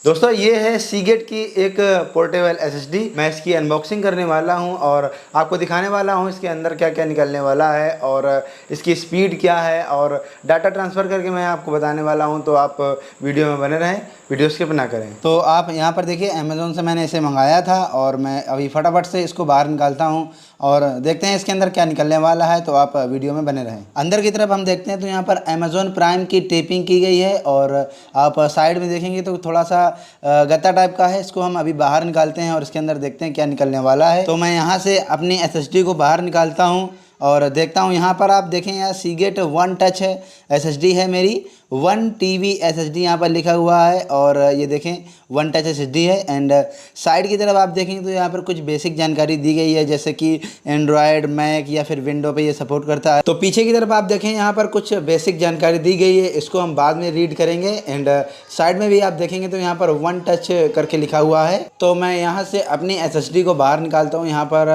दोस्तों ये है सीगेट की एक पोर्टेबल एसएसडी। मैं इसकी अनबॉक्सिंग करने वाला हूं और आपको दिखाने वाला हूं इसके अंदर क्या क्या निकलने वाला है और इसकी स्पीड क्या है और डाटा ट्रांसफ़र करके मैं आपको बताने वाला हूं। तो आप वीडियो में बने रहें, वीडियो स्किप ना करें। तो आप यहां पर देखिए अमेज़ोन से मैंने इसे मंगाया था और मैं अभी फटाफट से इसको बाहर निकालता हूं और देखते हैं इसके अंदर क्या निकलने वाला है। तो आप वीडियो में बने रहें। अंदर की तरफ हम देखते हैं तो यहाँ पर अमेज़ोन प्राइम की टेपिंग की गई है और आप साइड में देखेंगे तो थोड़ा सा गत्ता टाइप का है। इसको हम अभी बाहर निकालते हैं और इसके अंदर देखते हैं क्या निकलने वाला है। तो मैं यहाँ से अपनी एसएसडी को बाहर निकालता हूँ और देखता हूँ। यहाँ पर आप देखें यहाँ सीगेट वन टच है एसएसडी है मेरी, 1 TB एसएसडी यहाँ पर लिखा हुआ है और ये देखें 1 टच एसएसडी है। एंड साइड की तरफ आप देखेंगे तो यहाँ पर कुछ बेसिक जानकारी दी गई है, जैसे कि एंड्रॉयड, मैक या फिर विंडो पे ये सपोर्ट करता है। तो पीछे की तरफ आप देखें यहाँ पर कुछ बेसिक जानकारी दी गई है, इसको हम बाद में रीड करेंगे। एंड साइड में भी आप देखेंगे तो यहाँ पर 1 टच करके लिखा हुआ है। तो मैं यहाँ से अपनी एसएसडी को बाहर निकालता हूँ। यहाँ पर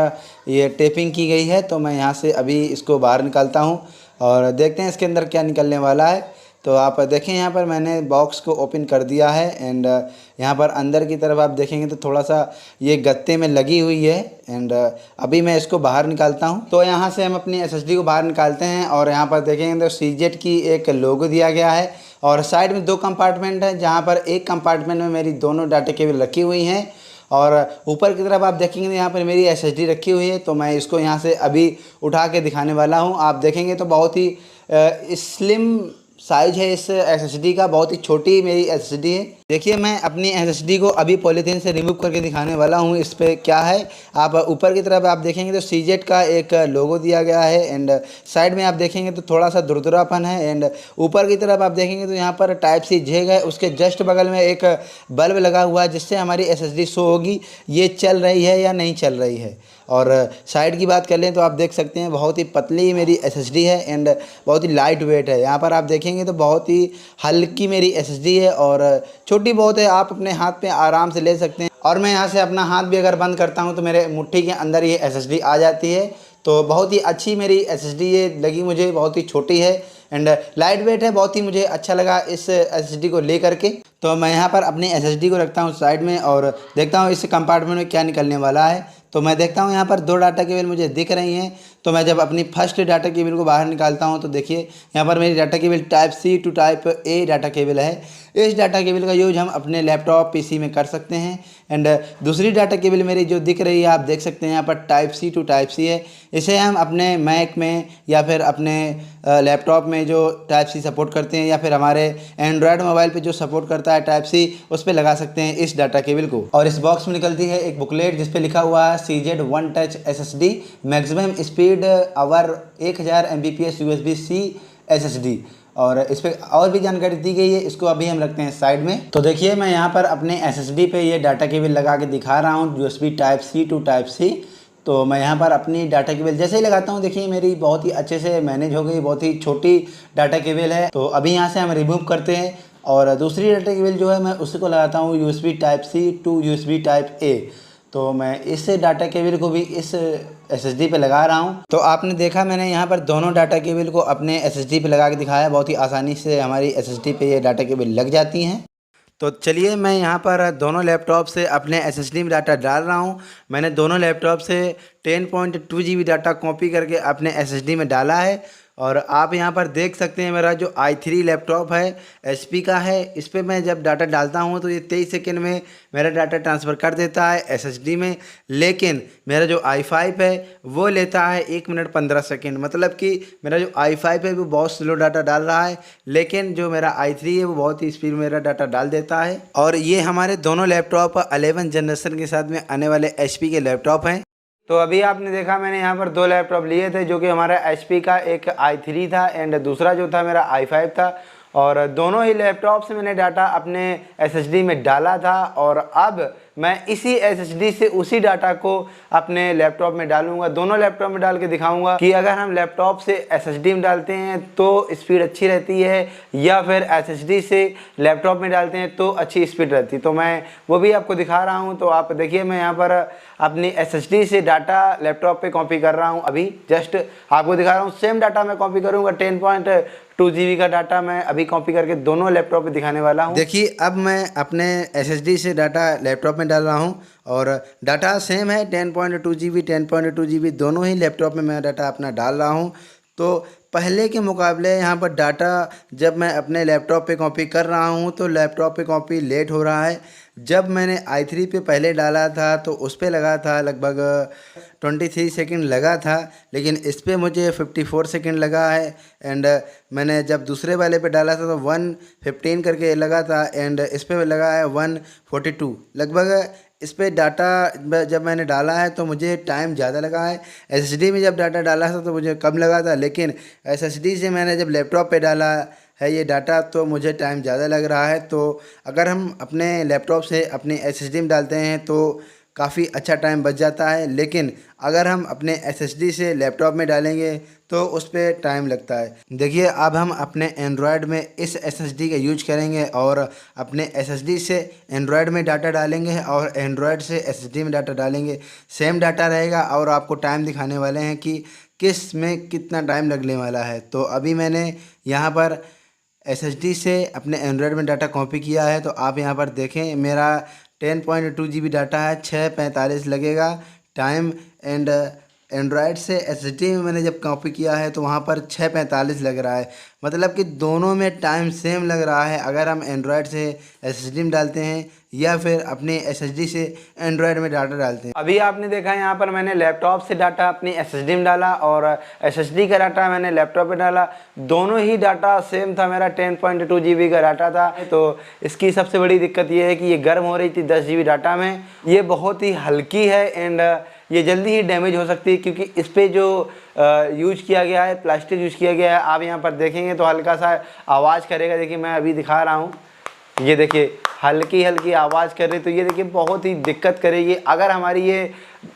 ये टेपिंग की गई है तो मैं यहाँ से अभी इसको बाहर निकालता हूँ और देखते हैं इसके अंदर क्या निकलने वाला है। तो आप देखें यहाँ पर मैंने बॉक्स को ओपन कर दिया है एंड यहाँ पर अंदर की तरफ आप देखेंगे तो थोड़ा सा ये गत्ते में लगी हुई है। एंड अभी मैं इसको बाहर निकालता हूँ। तो यहाँ से हम अपनी एसएसडी को बाहर निकालते हैं और यहाँ पर देखेंगे तो सीजेट की एक लोगो दिया गया है और साइड में 2 कंपार्टमेंट है, जहाँ पर एक कंपार्टमेंट में मेरी दोनों डाटा केबल रखी हुई हैं और ऊपर की तरफ आप देखेंगे तो यहाँ पर मेरी एसएसडी रखी हुई है। तो मैं इसको यहाँ से अभी उठा के दिखाने वाला हूँ। आप देखेंगे तो बहुत ही स्लिम साइज है इस एसएसडी का, बहुत ही छोटी मेरी एसएसडी है। देखिए मैं अपनी एसएसडी को अभी पॉलीथीन से रिमूव करके दिखाने वाला हूँ इस पर क्या है। आप ऊपर की तरफ आप देखेंगे तो सीजेट का एक लोगो दिया गया है एंड साइड में आप देखेंगे तो थोड़ा सा दुरदुरापन है। एंड ऊपर की तरफ आप देखेंगे तो यहाँ पर टाइप सी जैक है, उसके जस्ट बगल में एक बल्ब लगा हुआ है जिससे हमारी एसएसडी शो होगी ये चल रही है या नहीं चल रही है। और साइड की बात कर लें तो आप देख सकते हैं बहुत ही पतली मेरी एसएसडी है एंड बहुत ही लाइट वेट है। यहाँ पर आप देखेंगे तो बहुत ही हल्की मेरी एसएसडी है और छोटी बहुत है, आप अपने हाथ पे आराम से ले सकते हैं। और मैं यहाँ से अपना हाथ भी अगर बंद करता हूँ तो मेरे मुट्ठी के अंदर ये एसएसडी आ जाती है। तो बहुत ही अच्छी मेरी एसएसडी ये लगी मुझे, बहुत ही छोटी है एंड लाइट वेट है। बहुत ही मुझे अच्छा लगा इस एसएसडी को ले करके। तो मैं यहाँ पर अपनी एसएसडी को रखता हूँ साइड में और देखता हूँ इस कंपार्टमेंट में क्या निकलने वाला है। तो मैं देखता हूँ यहाँ पर 2 डाटा केबल मुझे दिख रही हैं। तो मैं जब अपनी फर्स्ट डाटा केबल को बाहर निकालता हूँ तो देखिए यहाँ पर मेरी data cable type C to type A data cable है। इस डाटा केबल का यूज हम अपने लैपटॉप पीसी में कर सकते हैं। एंड दूसरी डाटा केबल मेरी जो दिख रही है आप देख सकते हैं यहाँ पर type C to type C है। इसे हम अपने मैक में या फिर अपने लैपटॉप में जो टाइप सी सपोर्ट करते हैं या फिर हमारे एंड्रॉयड मोबाइल पे जो सपोर्ट करता है टाइप सी, उस पर लगा सकते हैं इस डाटा केबल को। और इस बॉक्स में निकलती है एक बुकलेट जिस पे लिखा हुआ है सीजेट 1 टच एसएसडी मैक्सिमम स्पीड आवर 1000 Mbps USB-C SSD। और इस पर और भी जानकारी दी गई है, इसको अभी हम रखते हैं साइड में। तो देखिए मैं यहाँ पर अपने एसएसडी पे ये डाटा केबल लगा के दिखा रहा हूँ USB type C to type C. तो मैं यहाँ पर अपनी डाटा केबल जैसे ही लगाता हूँ देखिए मेरी बहुत ही अच्छे से मैनेज हो गई, बहुत ही छोटी डाटा केबल है। तो अभी यहाँ से हम रिमूव करते हैं और दूसरी डाटा केबल जो है मैं उसी को लगाता हूँ USB type C to USB type A. तो मैं इस डाटा केबल को भी इस एसएसडी पे लगा रहा हूँ। तो आपने देखा मैंने यहाँ पर दोनों डाटा केबल को अपने एसएसडी पे लगा के दिखाया, बहुत ही आसानी से हमारी एसएसडी पे ये डाटा केबल लग जाती हैं। तो चलिए मैं यहाँ पर दोनों लैपटॉप से अपने एसएसडी में डाटा डाल रहा हूँ। मैंने दोनों लैपटॉप से 10.2 GB डाटा कॉपी करके अपने एसएसडी में डाला है। और आप यहाँ पर देख सकते हैं मेरा जो i3 लैपटॉप है HP का है, इस पर मैं जब डाटा डालता हूँ तो ये 23 सेकंड में मेरा डाटा ट्रांसफ़र कर देता है SSD में। लेकिन मेरा जो i5 है वो लेता है 1 मिनट 15 सेकंड। मतलब कि मेरा जो i5 है वो बहुत स्लो डाटा डाल रहा है, लेकिन जो मेरा i3 है वो बहुत ही स्पीड मेरा डाटा डाल देता है। और ये हमारे दोनों लैपटॉप 11 जनरेशन के साथ में आने वाले HP के लैपटॉप हैं। तो अभी आपने देखा मैंने यहाँ पर 2 लैपटॉप लिए थे, जो कि हमारा HP का एक i3 था एंड दूसरा जो था मेरा i5 था। और दोनों ही लैपटॉप से मैंने डाटा अपने एसएसडी में डाला था और अब मैं इसी एसएसडी से उसी डाटा को अपने लैपटॉप में डालूंगा। दोनों लैपटॉप में डाल के दिखाऊंगा कि अगर हम लैपटॉप से एसएसडी में डालते हैं तो स्पीड अच्छी रहती है या फिर एसएसडी से लैपटॉप में डालते हैं तो अच्छी स्पीड रहती है। तो मैं वो भी आपको दिखा रहा हूँ। तो आप देखिए मैं यहाँ पर अपनी एसएसडी से डाटा लैपटॉप पे कॉपी कर रहा हूँ। अभी जस्ट आपको दिखा रहा हूँ, सेम डाटा मैं कॉपी करूँगा 2 GB का डाटा मैं अभी कॉपी करके दोनों लैपटॉप पे दिखाने वाला हूँ। देखिए अब मैं अपने SSD से डाटा लैपटॉप में डाल रहा हूँ और डाटा सेम है 10.2 GB 10.2 GB दोनों ही लैपटॉप में मैं डाटा अपना डाल रहा हूँ। तो पहले के मुकाबले यहाँ पर डाटा जब मैं अपने लैपटॉप पे कॉपी कर रहा हूँ तो लैपटॉप पे कॉपी लेट हो रहा है। जब मैंने i3 पे पहले डाला था तो उस पे लगा था लगभग 23 सेकंड लगा था, लेकिन इस पे मुझे 54 सेकंड लगा है। एंड मैंने जब दूसरे वाले पे डाला था तो 115 करके लगा था एंड इस पे लगा है 142 लगभग। इस पे डाटा जब मैंने डाला है तो मुझे टाइम ज़्यादा लगा है। SSD में जब डाटा डाला था तो मुझे कम लगा था, लेकिन SSD से मैंने जब लैपटॉप पे डाला है ये डाटा तो मुझे टाइम ज़्यादा लग रहा है। तो अगर हम अपने लैपटॉप से अपनी SSD में डालते हैं तो काफ़ी अच्छा टाइम बच जाता है, लेकिन अगर हम अपने SSD से लैपटॉप में डालेंगे तो उस पर टाइम लगता है। देखिए अब हम अपने एंड्रॉयड में इस SSD का यूज करेंगे और अपने SSD से एंड्रॉयड में डाटा डालेंगे और एंड्रॉयड से SSD में डाटा डालेंगे। सेम डाटा रहेगा और आपको टाइम दिखाने वाले हैं कि किस में कितना टाइम लगने वाला है। तो अभी मैंने यहाँ पर SSD से अपने एंड्रॉयड में डाटा कॉपी किया है। तो आप यहाँ पर देखें मेरा 10.2 GB डाटा है, 6:45 लगेगा टाइम। एंड एंड्रॉयड से SSD में मैंने जब कॉपी किया है तो वहाँ पर 6:45 लग रहा है, मतलब कि दोनों में टाइम सेम लग रहा है अगर हम एंड्रॉयड से SSD में डालते हैं या फिर अपने SSD से एंड्रॉयड में डाटा डालते हैं। अभी आपने देखा यहाँ पर मैंने लैपटॉप से डाटा अपनी SSD में डाला और SSD का डाटा मैंने लैपटॉप पे डाला, दोनों ही डाटा सेम था। मेरा 10.2 GB का डाटा था। तो इसकी सबसे बड़ी दिक्कत ये है कि ये गर्म हो रही थी 10 GB डाटा में। ये बहुत ही हल्की है एंड ये जल्दी ही डैमेज हो सकती है क्योंकि इस पर जो यूज किया गया है प्लास्टिक यूज किया गया है। आप यहाँ पर देखेंगे तो हल्का सा आवाज़ करेगा। देखिए मैं अभी दिखा रहा हूँ, ये देखिए हल्की हल्की आवाज़ कर रही। तो ये देखिए बहुत ही दिक्कत करेगी। अगर हमारी ये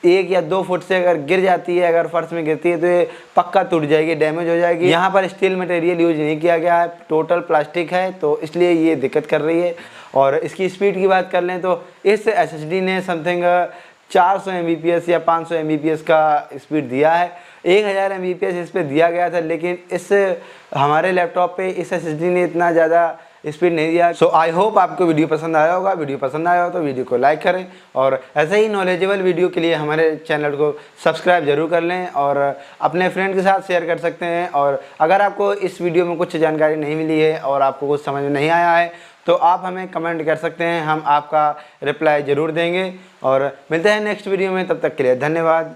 1 या 2 फुट से अगर गिर जाती है, अगर फर्श में गिरती है तो ये पक्का टूट जाएगी, डैमेज हो जाएगी। यहाँ पर स्टील मटेरियल यूज नहीं किया गया है, टोटल प्लास्टिक है, तो इसलिए ये दिक्कत कर रही है। और इसकी स्पीड की बात कर लें तो इस SSD ने समथिंग 400 Mbps या 500 Mbps का स्पीड दिया है। 1000 Mbps इस पर दिया गया था, लेकिन इस हमारे लैपटॉप पे इस SSD ने इतना ज़्यादा स्पीड नहीं दिया। सो आई होप आपको वीडियो पसंद आया होगा। वीडियो पसंद आया हो तो वीडियो को लाइक करें और ऐसे ही नॉलेजेबल वीडियो के लिए हमारे चैनल को सब्सक्राइब जरूर कर लें और अपने फ्रेंड के साथ शेयर कर सकते हैं। और अगर आपको इस वीडियो में कुछ जानकारी नहीं मिली है और आपको कुछ समझ में नहीं आया है तो आप हमें कमेंट कर सकते हैं, हम आपका रिप्लाई ज़रूर देंगे। और मिलते हैं नेक्स्ट वीडियो में, तब तक के लिए धन्यवाद।